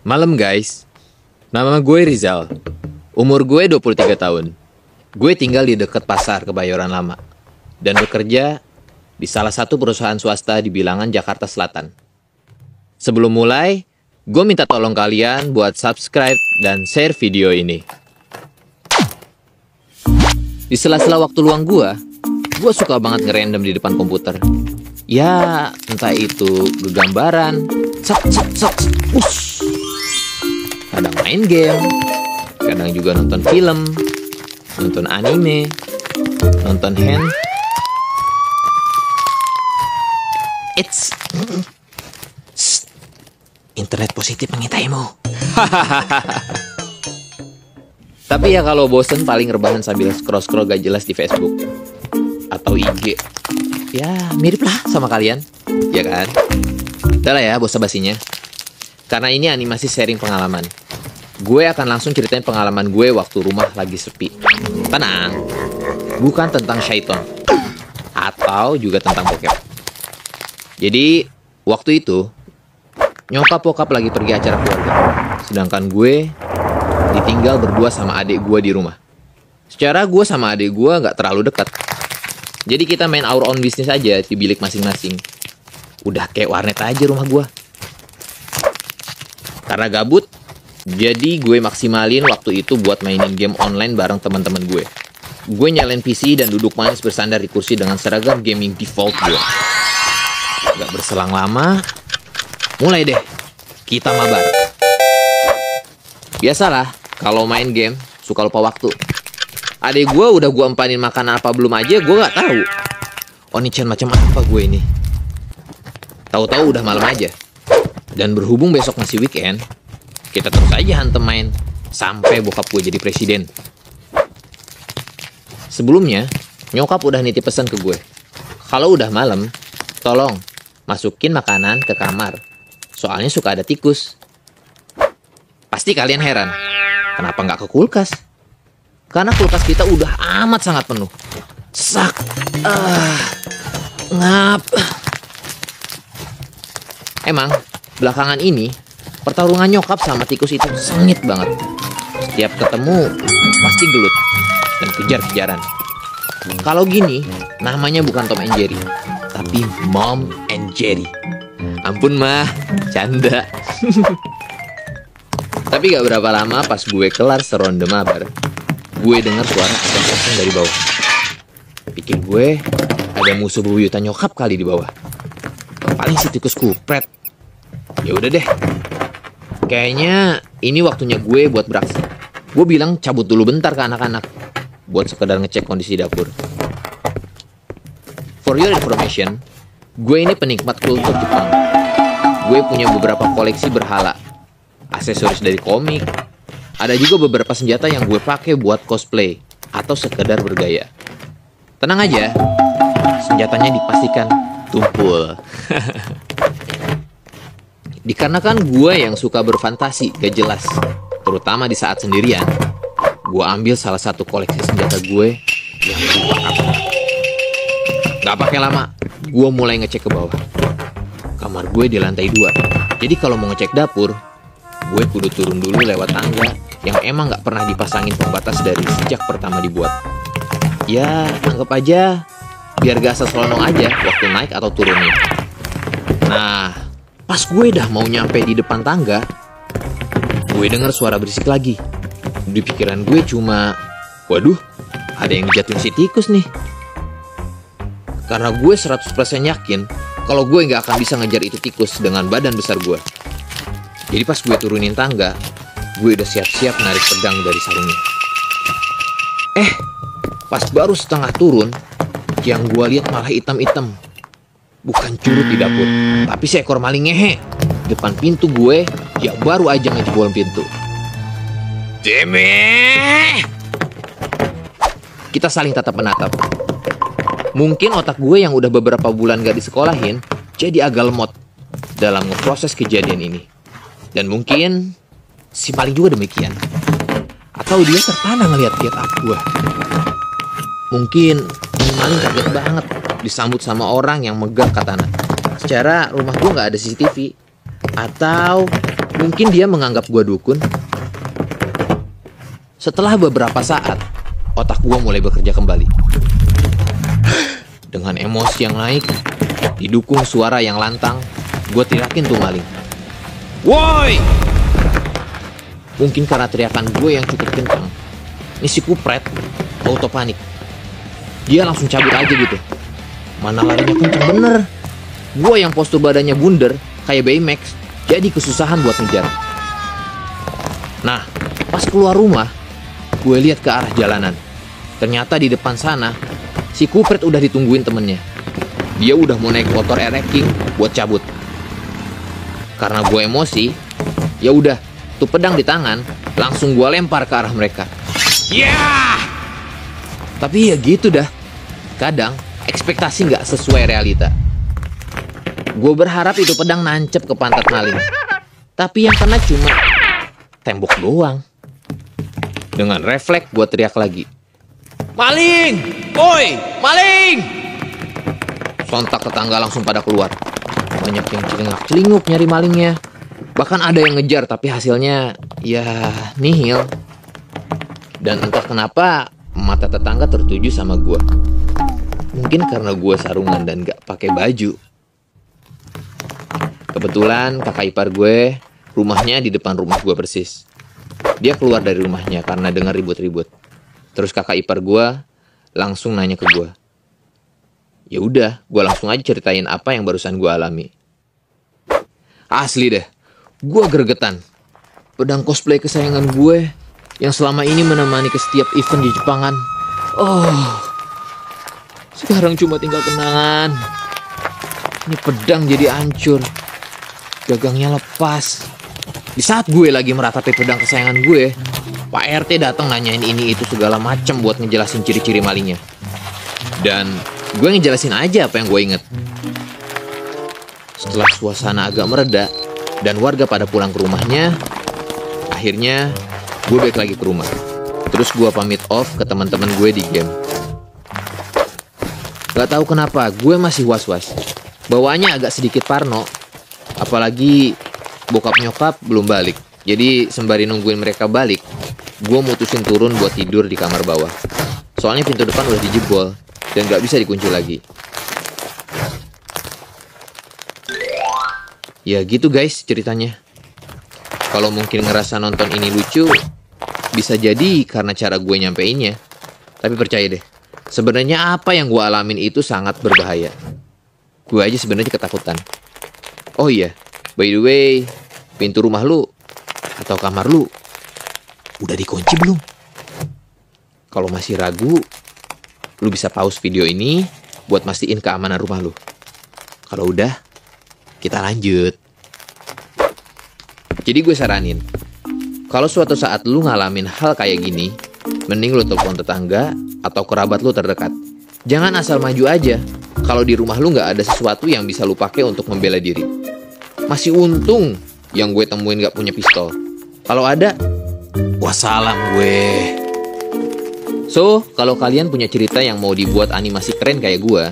Malam guys, nama gue Rizal. Umur gue 23 tahun. Gue tinggal di dekat pasar Kebayoran Lama dan bekerja di salah satu perusahaan swasta di bilangan Jakarta Selatan. Sebelum mulai, gue minta tolong kalian buat subscribe dan share video ini. Di sela-sela waktu luang gue suka banget ngerandom di depan komputer. Ya, entah itu gegambaran, ush. Kadang main game, kadang juga nonton film, nonton anime, nonton internet positif mengitaimu. Tapi ya kalau bosen paling rebahan sambil scroll-scroll gak jelas di Facebook atau IG. Ya mirip lah sama kalian, ya kan? Udah lah ya basa-basinya. Karena ini animasi sharing pengalaman, gue akan langsung ceritain pengalaman gue waktu rumah lagi sepi. Tenang, bukan tentang syaiton atau juga tentang bokep. Jadi waktu itu nyokap bokap lagi pergi acara keluarga, sedangkan gue ditinggal berdua sama adik gue di rumah. Secara gue sama adik gue gak terlalu dekat, jadi kita main our own business aja di bilik masing-masing. Udah kayak warnet aja rumah gue. Karena gabut, jadi gue maksimalin waktu itu buat mainin game online bareng teman-teman gue. Gue nyalain PC dan duduk manis bersandar di kursi dengan seragam gaming default gue. Gak berselang lama, mulai deh kita mabar. Biasalah, kalau main game suka lupa waktu. Adek gue udah gue empanin makan apa belum aja, gue gak tahu. Onichan macam apa gue ini. Tahu-tahu udah malam aja. Dan berhubung besok masih weekend, kita terus aja hantem main sampai bokap gue jadi presiden. Sebelumnya, nyokap udah nitip pesan ke gue. Kalau udah malam, tolong masukin makanan ke kamar. Soalnya suka ada tikus. Pasti kalian heran, kenapa nggak ke kulkas? Karena kulkas kita udah amat sangat penuh. Ngap. Emang, belakangan ini, pertarungan nyokap sama tikus itu sengit banget. Setiap ketemu, pasti gelut dan kejar-kejaran. Kalau gini, namanya bukan Tom and Jerry, tapi Mom and Jerry. Ampun mah, canda. Tapi gak berapa lama pas gue kelar seronde mabar, gue dengar suara kosong dari bawah. Pikir gue ada musuh bebuyutan nyokap kali di bawah. Paling si tikus kupret. Ya udah deh. Kayaknya ini waktunya gue buat beraksi. Gue bilang cabut dulu bentar ke anak-anak buat sekedar ngecek kondisi dapur. For your information, gue ini penikmat kultur Jepang. Gue punya beberapa koleksi berhala, aksesoris dari komik. Ada juga beberapa senjata yang gue pakai buat cosplay atau sekedar bergaya. Tenang aja, senjatanya dipastikan tumpul. Dikarenakan gue yang suka berfantasi gak jelas, terutama di saat sendirian, gue ambil salah satu koleksi senjata gue yang gak pakai lama, gue mulai ngecek ke bawah. Kamar gue di lantai 2, jadi kalau mau ngecek dapur, gue kudu turun dulu lewat tangga yang emang gak pernah dipasangin pembatas dari sejak pertama dibuat. Ya, anggap aja biar gak asal selonong aja waktu naik atau turunnya. Nah, pas gue udah mau nyampe di depan tangga, gue denger suara berisik lagi. Di pikiran gue cuma, waduh, ada yang dijatuhin si tikus nih. Karena gue 100% yakin kalau gue gak akan bisa ngejar itu tikus dengan badan besar gue. Jadi pas gue turunin tangga, gue udah siap-siap narik pedang dari sarungnya. Pas baru setengah turun, yang gue lihat malah hitam-hitam. Bukan curut di dapur, tapi seekor maling ngehe depan pintu gue yang baru aja ngejebol pintu. Deme! Kita saling tatap-menatap. Mungkin otak gue yang udah beberapa bulan gak disekolahin jadi agak lemot dalam ngeproses kejadian ini. Dan mungkin si maling juga demikian. Atau dia terpana ngeliat-liat gue. Mungkin maling kaget banget disambut sama orang yang megang katana. Secara rumah gue gak ada CCTV. Atau Mungkin dia menganggap gue dukun. Setelah beberapa saat, otak gue mulai bekerja kembali. Dengan emosi yang naik, didukung suara yang lantang, gue teriakin tuh maling. Woi! Mungkin karena teriakan gue yang cukup kencang, ini si kupret auto panik. Dia langsung cabut aja gitu. Mana larinya kencang bener. Gue yang postur badannya bundar kayak Baymax, jadi kesusahan buat ngejar. Nah, pas keluar rumah, gue lihat ke arah jalanan. Ternyata di depan sana, si kupret udah ditungguin temennya. Dia udah mau naik motor RX King buat cabut. Karena gue emosi, ya udah, tuh pedang di tangan, langsung gue lempar ke arah mereka. Yeah! Tapi ya gitu dah. Kadang ekspektasi nggak sesuai realita. Gue berharap itu pedang nancep ke pantat maling. Tapi yang kena cuma tembok doang. Dengan refleks gue teriak lagi. Maling! Woi! Maling! Sontak tetangga langsung pada keluar. Banyak yang celingak-celinguk nyari malingnya. Bahkan ada yang ngejar tapi hasilnya ya nihil. Dan entah kenapa mata tetangga tertuju sama gue. Mungkin karena gue sarungan dan gak pakai baju. Kebetulan kakak ipar gue rumahnya di depan rumah gue persis. Dia keluar dari rumahnya karena dengar ribut-ribut. Terus kakak ipar gue langsung nanya ke gue. Ya udah, gue langsung aja ceritain apa yang barusan gue alami. Asli deh, gue gregetan. Pedang cosplay kesayangan gue yang selama ini menemani ke setiap event di Jepangan. Sekarang cuma tinggal kenangan. Ini pedang jadi hancur. Gagangnya lepas. Di saat gue lagi meratapi pedang kesayangan gue, Pak RT datang nanyain ini itu segala macem buat ngejelasin ciri-ciri malingnya. Dan gue ngejelasin aja apa yang gue inget. Setelah suasana agak mereda dan warga pada pulang ke rumahnya, akhirnya gue balik lagi ke rumah. Terus gue pamit off ke teman-teman gue di game. Gak tahu kenapa gue masih was-was. Bawaannya agak sedikit parno. Apalagi bokap nyokap belum balik. Jadi sembari nungguin mereka balik, gue mutusin turun buat tidur di kamar bawah. Soalnya pintu depan udah dijebol dan gak bisa dikunci lagi. Ya gitu guys ceritanya. Kalau mungkin ngerasa nonton ini lucu, bisa jadi karena cara gue nyampeinnya. Tapi percaya deh, sebenarnya apa yang gue alamin itu sangat berbahaya. Gue aja sebenarnya ketakutan. Oh iya, by the way, pintu rumah lu atau kamar lu udah dikunci belum? Kalau masih ragu, lu bisa pause video ini buat mastiin keamanan rumah lu. Kalau udah, kita lanjut. Jadi gue saranin, kalau suatu saat lu ngalamin hal kayak gini, mending lu telepon tetangga atau kerabat lu terdekat. Jangan asal maju aja kalau di rumah lu nggak ada sesuatu yang bisa lu pakai untuk membela diri. Masih untung yang gue temuin nggak punya pistol. Kalau ada, wassalam gue. So, kalau kalian punya cerita yang mau dibuat animasi keren kayak gue,